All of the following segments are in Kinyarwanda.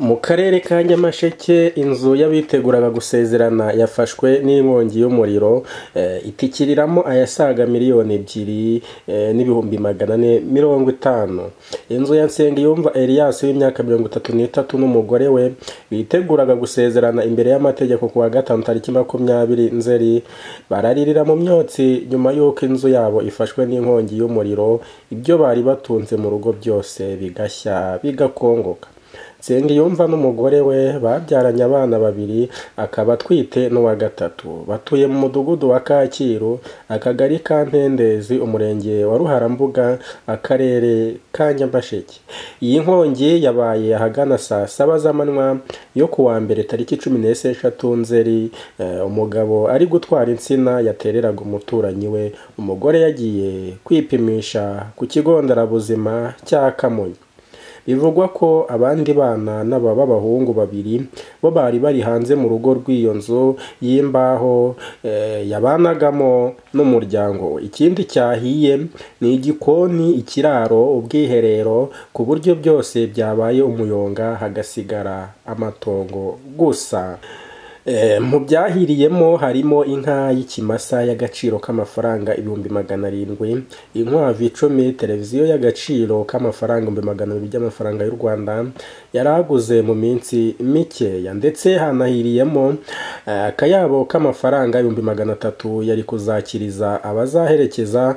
Mu karere ka Nyamasheke inzu y'abiteguraga gusezerana yafashwe n'inkongi y'umuriro itikiriramo ayasaga miliyoni 2 n'ibihumbi 450. Inzu ya Nsengiyumva Elias w'imyaka 33 n'umugore we biteguraga gusezerana imbere y'amategeko kuwa 5 tariki 20 Nzeri bararirira mu myotsi nyuma y'uko inzu yabo ifashwe n'inkongi y'umuriro, ibyo bari batunze mu rugo byose bigashya bigakongoka. Nsengiyumva n'umugore we babyaranye abana 2 akaba twite n'uwa 3. Batuye mu mudugudu wa Kacyiru, akagari ka Ntendezi, umurenge wa Ruharambuga, akarere ka Nyamasheke. Iyi nkongi yabaye ahagana saa 7 z'amanywa yo kuwa mbere tariki 16 Nzeri. Umugabo ari gutwara insina yatereraga umuturanyi we. Umugore yagiye kwipimisha ku kigo nderabuzima cya Kamonyi. Bivugwa ko abandi bana n'abahungu 2 bo bari hanze mu rugo rw'iyo nzu y'imbaho yabanagamo n'umuryango. Ikindi cyahiye ni igikoni, ikiraro, ubwiherero, ku buryo byose byabaye umuyonga hagasigara amatongo gusa. Mu byahiriyemo harimo inka y'ikimasa y'agaciro k'amafaranga 700,000, inkwavu 10, televiziyo y'agaciro k'amafaranga 200,000 by'amafaranga y'u Rwanda yaraguze mu minsi mikeya, ndetse hanahiriyemo akayabo k'amafaranga 300,000 yari kuzakiriza abazaherekeza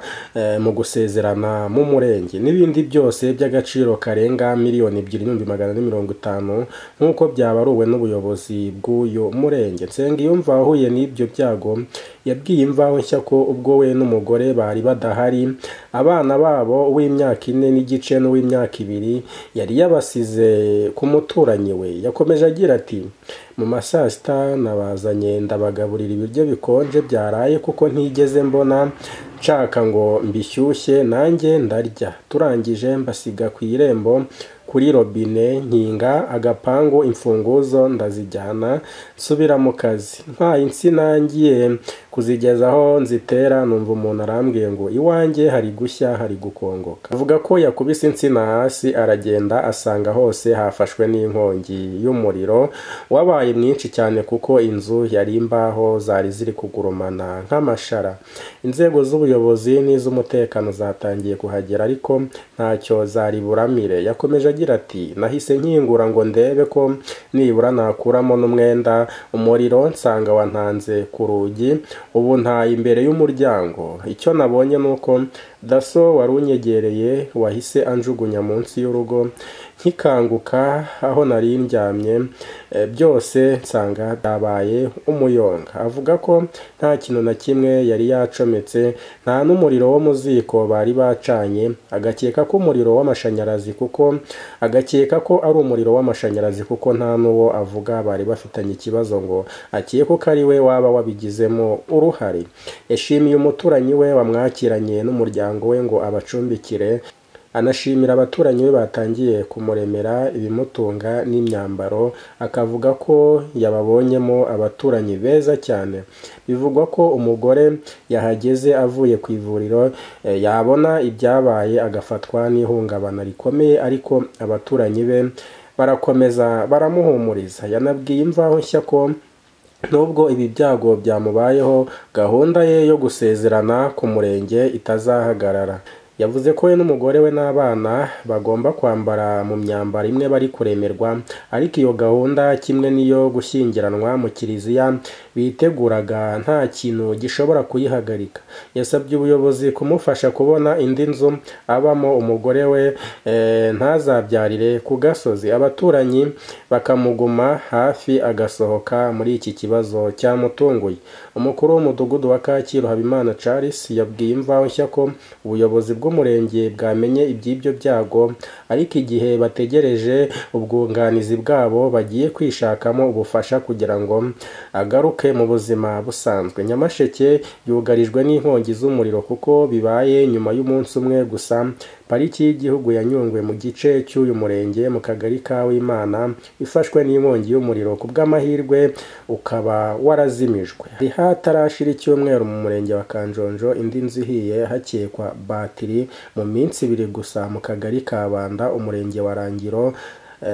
mu gusezerana mu murenge, n'ibindi byose by'agaciro karenga miliyoni 2,450 nk'uko byabaruwe n'ubuyobozi bw'uyo murenge. Nsengiyumva wahuye n'ibyo byago yabwiye Imvaho Nshya ko ubwo we n'umugore bari badahari, abana babo w'imyaka 4 n'igice n'uw'imyaka 2 yari yabasize ku muturanyi we. Yakomeje agira ati, mu masaa 6 nabazanye ndabagaburira ibiryo bikonje byaraye kuko ntigeze mbona nshaka ngo mbishyushye, nanjye ndarya. Turangije mbasiga ku irembo kuri robine, nkinga agapangu, imfunguzo ndazijyana nsubira mu kazi. Ntwaye insina ngiye kuzigezaho nzitera, numva umuntu arambwiye ngo iwanjye hari gushya hari gukongoka. Avuga ko yakubise insina hasi aragenda asanga hose hafashwe n'inkongi y'umuriro wabaye mwinshi cyane kuko inzu yari imbaho zari ziri kugurumana nk'amashara. Inzego z'ubuyobozi n'iz'umutekano zatangiye kuhagera ariko ntacyo zari buramire. Yakomeje agira ati, nahise nkingura ngo ndebe ko nibura nakuramo n'umwenda, umuriro nsanga wantanze ku rugi, ubu nta imbere y'umuryango. Icyo nabonye nuko daso warunyegereye wahise anjugunya munsi y'urugo. Nkikanguka aho nari ndyamye byose nsanga byabaye umuyonga. Avuga ko nta kintu na kimwe yari yacometse, nta n'umuriro wo mu ziko bari bacanye. Agakeka ko umuriro w'amashanyarazi ko ari umuriro w'amashanyarazi kuko nta n'uwo avuga bari bafitanye ikibazo ngo akeka ko ari we waba wabigizemo uruhare. Yashimiye umuturanyi we wamwakiranye n'umuryango we ngo abacumbikire, anashimira abaturanyi be batangiye kumuremera ibimutunga n'imyambaro. Akavuga ko yababonyemo abaturanyi beza cyane. Bivugwa ko umugore yahageze avuye ku ivuriro yabona ibyabaye agafatwa n'ihungabana rikomeye, ariko abaturanyi be barakomeza baramuhumuriza. Yanabwiye Imvaho Nshya ko nubwo ibi byago byamubayeho, gahunda ye yo gusezerana ku murenge itazahagarara. Yavuze ko we n'umugore we n'abana bagomba kwambara mu myambaro imwe bari kuremerwa, ariko iyo gahunda kimwe n'iyo gushyingiranwa mu kiliziya biteguraga nta kintu gishobora kuyihagarika. Yasabye ubuyobozi kumufasha kubona indi nzu abamo umugore we ntazabyarire ku gasozi, abaturanyi bakamuguma hafi agasohoka muri iki kibazo cyamutunguye. Umukuru w'umudugudu wa Kacyiru Habimana Charles yabwiye Imvaho Nshya ko ubuyobozi bw'umurenge bwamenye iby'ibyo byago, ariko igihe bategereje ubwunganizi bwabo bagiye kwishakamo ubufasha kugira ngo agaruke mu buzima busanzwe. Nyamasheke yugarijwe n'inkongi z'umuriro kuko bibaye nyuma y'umunsi umwe gusa. Pariki y'igihugu ya Nyungwe mu gice cy'uyu murenge mu kagari ka Wimana ifashwe n'inkongi y'umuriro, ku bw'amahirwe ukaba warazimijwe. Hatarashira icyumweru mu murenge wa Kanjonjo indi nzu ihiye hakekwa batiri mu minsi 2 gusa mu kagari ka Banda, umurenge wa Rangiro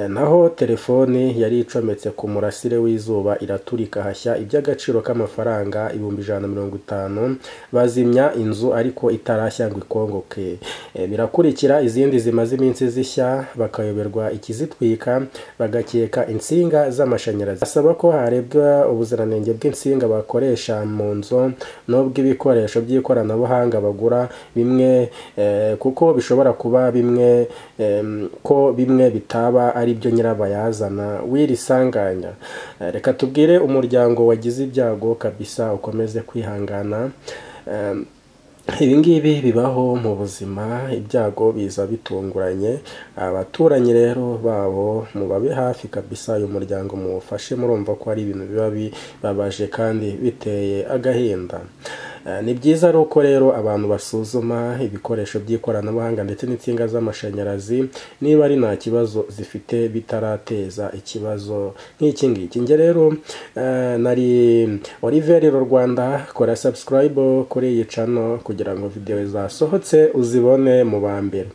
naho telefoni yari icometse ku murasire w'izuba iraturika hashya iby'agaciro k'amafaranga 150 bazimya inzu ariko itarashya ngo ikongoke. Birakurikira izindi zimaze iminsi zishya bakayoberwa ikizitwika bagakeka insinga z'amashanyarazi. Asaba ko harebwa ubuziranenge bw'insinga bakoresha mu nzu n'ubw'ibikoresho by'ikoranabuhanga bagura bimwe kuko bishobora kuba bimwe ko bimwe bitaba ari byo nyirabayazana w'iri sanganya. Reka tubwire umuryango wagize ibyago kabisa ukomeze kwihangana. Ibi ngibi bibaho mu buzima, ibyago biza bitunguranye. Abaturanyi rero babo mubabe hafi kabisa, uyu muryango muwufashe, murumva ko ari ibintu biba bibabaje kandi biteye agahinda. Ni byiza uko rero abantu basuzuma ibikoresho by'ikoranabuhanga ndetse n'insinga z'amashanyarazi niba ari nta kibazo zifite bitarateza ikibazo nk'iki ngiki. Nge rero nari Olivier Rwanda, kora subscribe kuri iyi channel kugira ngo video zasohotse uzibone mu ba mbere.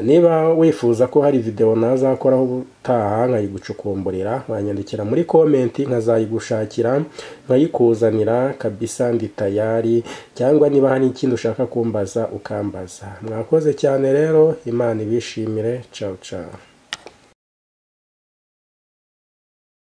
Niba wifuza ko hari video nazakoraho ubutaha nkayigucukumburira, wanyandikira muri comment nkazayigushakira nkayikuzanira kabisa, ndi tayari. Cyangwa niba hari ikindi ushaka kumbaza ukambaza. Mwakoze cyane rero, Imana ibishimire. Ciao ciao.